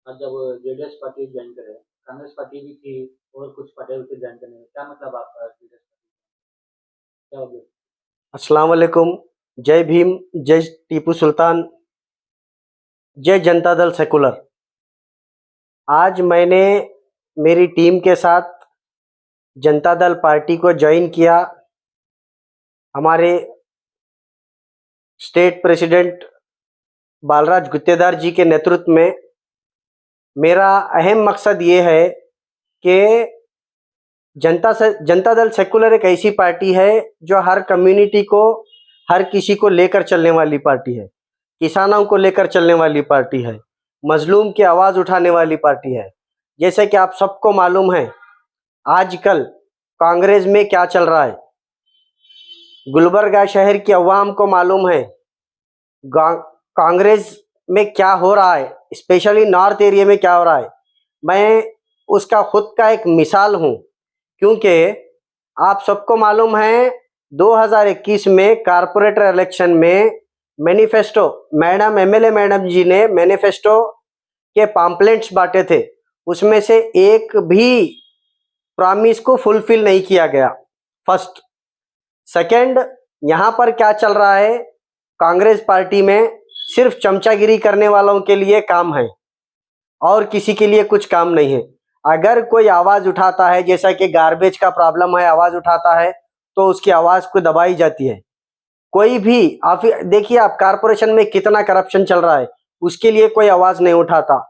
आज जब JDS party join करे, कांग्रेस पार्टी भी थी और कुछ पार्टियां भी ज्वाइन करने में, क्या मतलब आपका जेडीएस पार्टी क्या हो गया? अस्सलाम वालेकुम। जय भीम, जय टीपू सुल्तान, जय जनता दल सेकुलर। आज मैंने मेरी टीम के साथ जनता दल पार्टी को ज्वाइन किया। हमारे स्टेट प्रेसिडेंट बालराज गुत्तेदार जी के नेतृत्व में मेरा अहम मकसद ये है कि जनता दल सेकुलर एक ऐसी पार्टी है जो हर कम्युनिटी को, हर किसी को लेकर चलने वाली पार्टी है। किसानों को लेकर चलने वाली पार्टी है, मजलूम की आवाज़ उठाने वाली पार्टी है। जैसे कि आप सबको मालूम है आजकल कांग्रेस में क्या चल रहा है, गुलबर्गा शहर की अवाम को मालूम है कांग्रेस में क्या हो रहा है, स्पेशली नॉर्थ एरिया में क्या हो रहा है। मैं उसका खुद का एक मिसाल हूँ, क्योंकि आप सबको मालूम है 2021 में कारपोरेटर इलेक्शन में मैनिफेस्टो मैडम एमएलए मैडम जी ने मैनिफेस्टो के पम्पलेट्स बांटे थे, उसमें से एक भी प्रॉमिस को फुलफिल नहीं किया गया। फर्स्ट। सेकंड, यहाँ पर क्या चल रहा है, कांग्रेस पार्टी में सिर्फ चमचागिरी करने वालों के लिए काम है और किसी के लिए कुछ काम नहीं है। अगर कोई आवाज़ उठाता है, जैसा कि गार्बेज का प्रॉब्लम है, आवाज़ उठाता है तो उसकी आवाज़ को दबाई जाती है। कोई भी आप देखिए, आप कारपोरेशन में कितना करप्शन चल रहा है, उसके लिए कोई आवाज़ नहीं उठाता।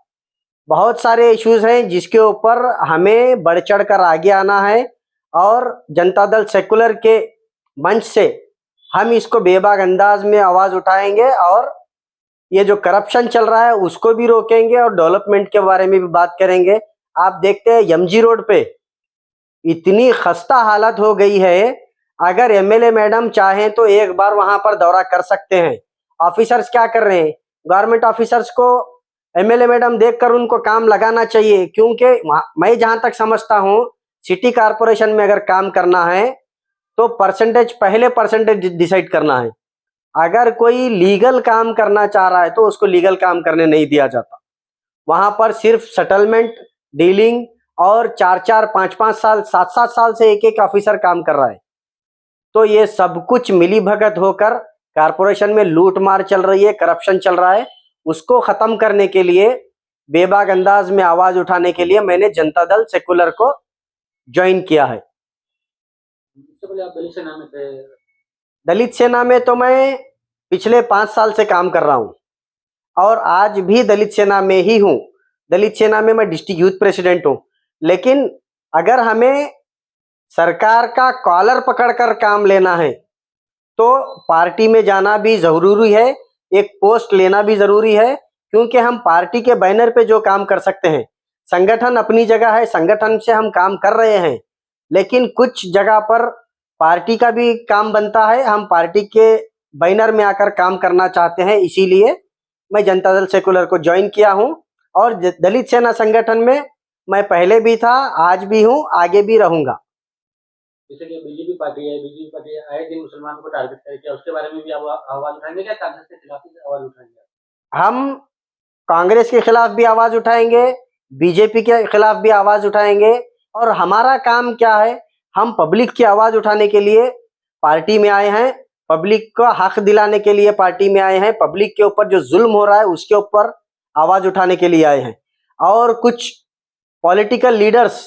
बहुत सारे इश्यूज हैं जिसके ऊपर हमें बढ़ चढ़ कर आगे आना है और जनता दल सेकुलर के मंच से हम इसको बेबाक अंदाज में आवाज़ उठाएंगे और ये जो करप्शन चल रहा है उसको भी रोकेंगे और डेवलपमेंट के बारे में भी बात करेंगे। आप देखते हैं एमजी रोड पे इतनी खस्ता हालत हो गई है, अगर एमएलए मैडम चाहें तो एक बार वहां पर दौरा कर सकते हैं। ऑफिसर्स क्या कर रहे हैं, गवर्नमेंट ऑफिसर्स को एमएलए मैडम देखकर उनको काम लगाना चाहिए, क्योंकि मैं जहां तक समझता हूं सिटी कॉरपोरेशन में अगर काम करना है तो पहले परसेंटेज डिसाइड करना है। अगर कोई लीगल काम करना चाह रहा है तो उसको लीगल काम करने नहीं दिया जाता। वहां पर सिर्फ सेटलमेंट, डीलिंग और 4-4, 5-5 साल, 7-7 साल से एक एक ऑफिसर काम कर रहा है। तो ये सब कुछ मिली भगत होकर कारपोरेशन में लूट मार चल रही है, करप्शन चल रहा है। उसको खत्म करने के लिए, बेबाक अंदाज में आवाज उठाने के लिए मैंने जनता दल सेकुलर को ज्वाइन किया है। इससे पहले आप दलित सेना में थे। दलित सेना में तो मैं पिछले 5 साल से काम कर रहा हूँ और आज भी दलित सेना में ही हूँ। दलित सेना में मैं डिस्ट्रिक्ट यूथ प्रेसिडेंट हूँ। लेकिन अगर हमें सरकार का कॉलर पकड़कर काम लेना है तो पार्टी में जाना भी जरूरी है, एक पोस्ट लेना भी जरूरी है, क्योंकि हम पार्टी के बैनर पे जो काम कर सकते हैं, संगठन अपनी जगह है, संगठन से हम काम कर रहे हैं, लेकिन कुछ जगह पर पार्टी का भी काम बनता है। हम पार्टी के बैनर में आकर काम करना चाहते हैं, इसीलिए मैं जनता दल सेकुलर को ज्वाइन किया हूं और दलित सेना संगठन में मैं पहले भी था, आज भी हूं, आगे भी रहूंगा। जैसे कि बीजेपी पार्टी है, बीजेपी पार्टी आए दिन मुसलमान को टारगेट करके, उसके बारे में भी आवाज उठाएंगे क्या? कांग्रेस के खिलाफ ही आवाज उठाएंगे? हम कांग्रेस के खिलाफ भी आवाज उठाएंगे, बीजेपी के खिलाफ भी आवाज उठाएंगे। और हमारा काम क्या है, हम पब्लिक की आवाज उठाने के लिए पार्टी में आए हैं, पब्लिक को हक दिलाने के लिए पार्टी में आए हैं, पब्लिक के ऊपर जो जुल्म हो रहा है उसके ऊपर आवाज उठाने के लिए आए हैं। और कुछ पॉलिटिकल लीडर्स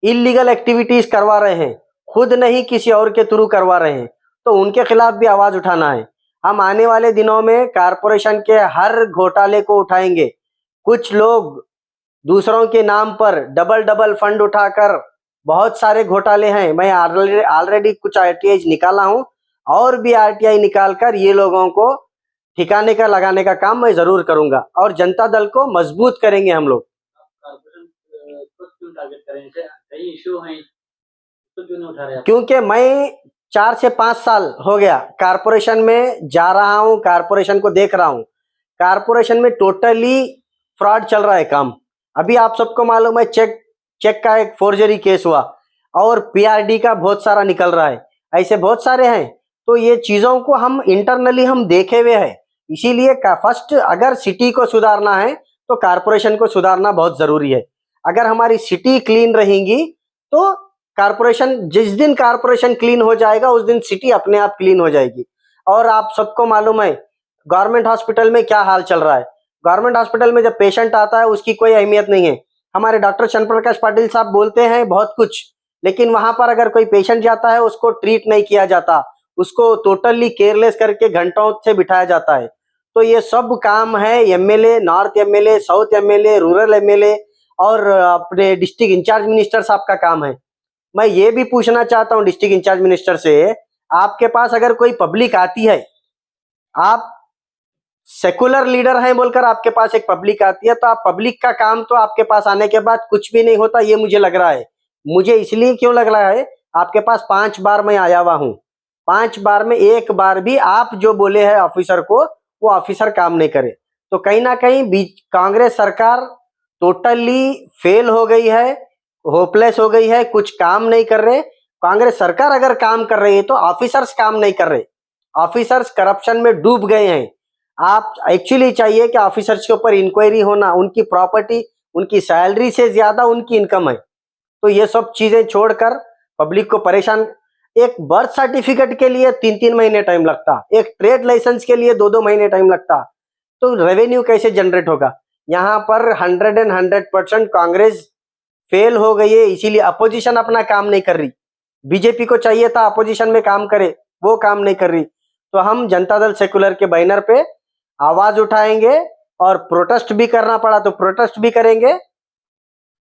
इलीगल एक्टिविटीज करवा रहे हैं, खुद नहीं किसी और के थ्रू करवा रहे हैं, तो उनके खिलाफ भी आवाज उठाना है। हम आने वाले दिनों में कारपोरेशन के हर घोटाले को उठाएंगे। कुछ लोग दूसरों के नाम पर डबल डबल फंड उठाकर बहुत सारे घोटाले हैं। मैं ऑलरेडी कुछ आरटीआई निकाला हूं और भी आरटीआई निकालकर ये लोगों को ठिकाने का लगाने का काम मैं जरूर करूंगा और जनता दल को मजबूत करेंगे हम लोग। कारपोरेशन को क्यों टारगेट करें? कई इश्यू हैं तो क्यों नहीं उठा रहे? क्योंकि मैं 4 से 5 साल हो गया कारपोरेशन में जा रहा हूं, कारपोरेशन को देख रहा हूं। कारपोरेशन में टोटली फ्रॉड चल रहा है काम। अभी आप सबको मालूम है चेक का एक फोर्जरी केस हुआ और पीआरडी का बहुत सारा निकल रहा है, ऐसे बहुत सारे हैं। तो ये चीजों को हम इंटरनली हम देखे हुए हैं। इसीलिए फर्स्ट अगर सिटी को सुधारना है तो कारपोरेशन को सुधारना बहुत जरूरी है। अगर हमारी सिटी क्लीन रहेंगी तो कारपोरेशन, जिस दिन कारपोरेशन क्लीन हो जाएगा उस दिन सिटी अपने आप क्लीन हो जाएगी। और आप सबको मालूम है गवर्नमेंट हॉस्पिटल में क्या हाल चल रहा है। गवर्नमेंट हॉस्पिटल में जब पेशेंट आता है उसकी कोई अहमियत नहीं है। हमारे डॉक्टर चंद्र प्रकाश पाटिल साहब बोलते हैं बहुत कुछ, लेकिन वहां पर अगर कोई पेशेंट जाता है उसको ट्रीट नहीं किया जाता, उसको टोटली केयरलेस करके घंटों से बिठाया जाता है। तो ये सब काम है MLA, north MLA, south MLA, rural MLA और अपने डिस्ट्रिक्ट इंचार्ज मिनिस्टर साहब का काम है। मैं ये भी पूछना चाहता हूँ डिस्ट्रिक्ट इंचार्ज मिनिस्टर से, आपके पास अगर कोई पब्लिक आती है, आप सेकुलर लीडर हैं बोलकर आपके पास एक पब्लिक आती है, तो आप पब्लिक का काम तो आपके पास आने के बाद कुछ भी नहीं होता, ये मुझे लग रहा है। मुझे इसलिए क्यों लग रहा है, आपके पास 5 बार मैं आया हुआ हूं, 5 बार में एक बार भी आप जो बोले हैं ऑफिसर को वो ऑफिसर काम नहीं करे। तो कहीं ना कहीं कांग्रेस सरकार टोटली फेल हो गई है, होपलेस हो गई है, कुछ काम नहीं कर रहे। कांग्रेस सरकार अगर काम कर रही है तो ऑफिसर्स काम नहीं कर रहे, ऑफिसर्स करप्शन में डूब गए हैं। आप एक्चुअली चाहिए कि ऑफिसर्स के ऊपर इंक्वायरी होना, उनकी प्रॉपर्टी, उनकी सैलरी से ज्यादा उनकी इनकम है। तो ये सब चीजें छोड़कर पब्लिक को परेशान, एक बर्थ सर्टिफिकेट के लिए 3-3 महीने टाइम लगता, एक ट्रेड लाइसेंस के लिए 2-2 महीने टाइम लगता, तो रेवेन्यू कैसे जनरेट होगा। यहाँ पर 100% कांग्रेस फेल हो गई है, इसीलिए अपोजिशन अपना काम नहीं कर रही। बीजेपी को चाहिए था अपोजिशन में काम करे, वो काम नहीं कर रही। तो हम जनता दल सेकुलर के बैनर पे आवाज उठाएंगे और प्रोटेस्ट भी करना पड़ा तो प्रोटेस्ट भी करेंगे,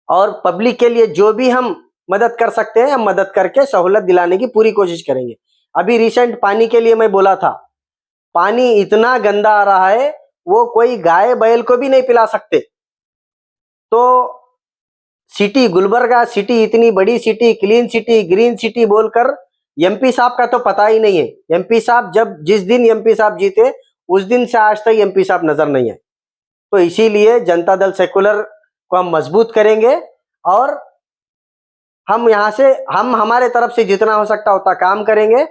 और पब्लिक के लिए जो भी हम मदद कर सकते हैं हम मदद करके सहूलत दिलाने की पूरी कोशिश करेंगे। अभी रिसेंट पानी के लिए मैं बोला था, पानी इतना गंदा आ रहा है वो कोई गाय बैल को भी नहीं पिला सकते। तो सिटी गुलबर्गा सिटी, इतनी बड़ी city, clean city, green city बोलकर एमपी साहब का तो पता ही नहीं है। एमपी साहब जिस दिन एमपी साहब जीते उस दिन से आज तक एमपी साहब नजर नहीं है। तो इसीलिए जनता दल सेकुलर को हम मजबूत करेंगे और हम यहाँ से हमारे तरफ से जितना हो सकता उतना काम करेंगे।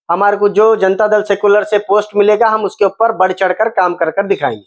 हमारे को जो जनता दल सेकुलर से पोस्ट मिलेगा हम उसके ऊपर बढ़ चढ़कर काम कर दिखाएंगे।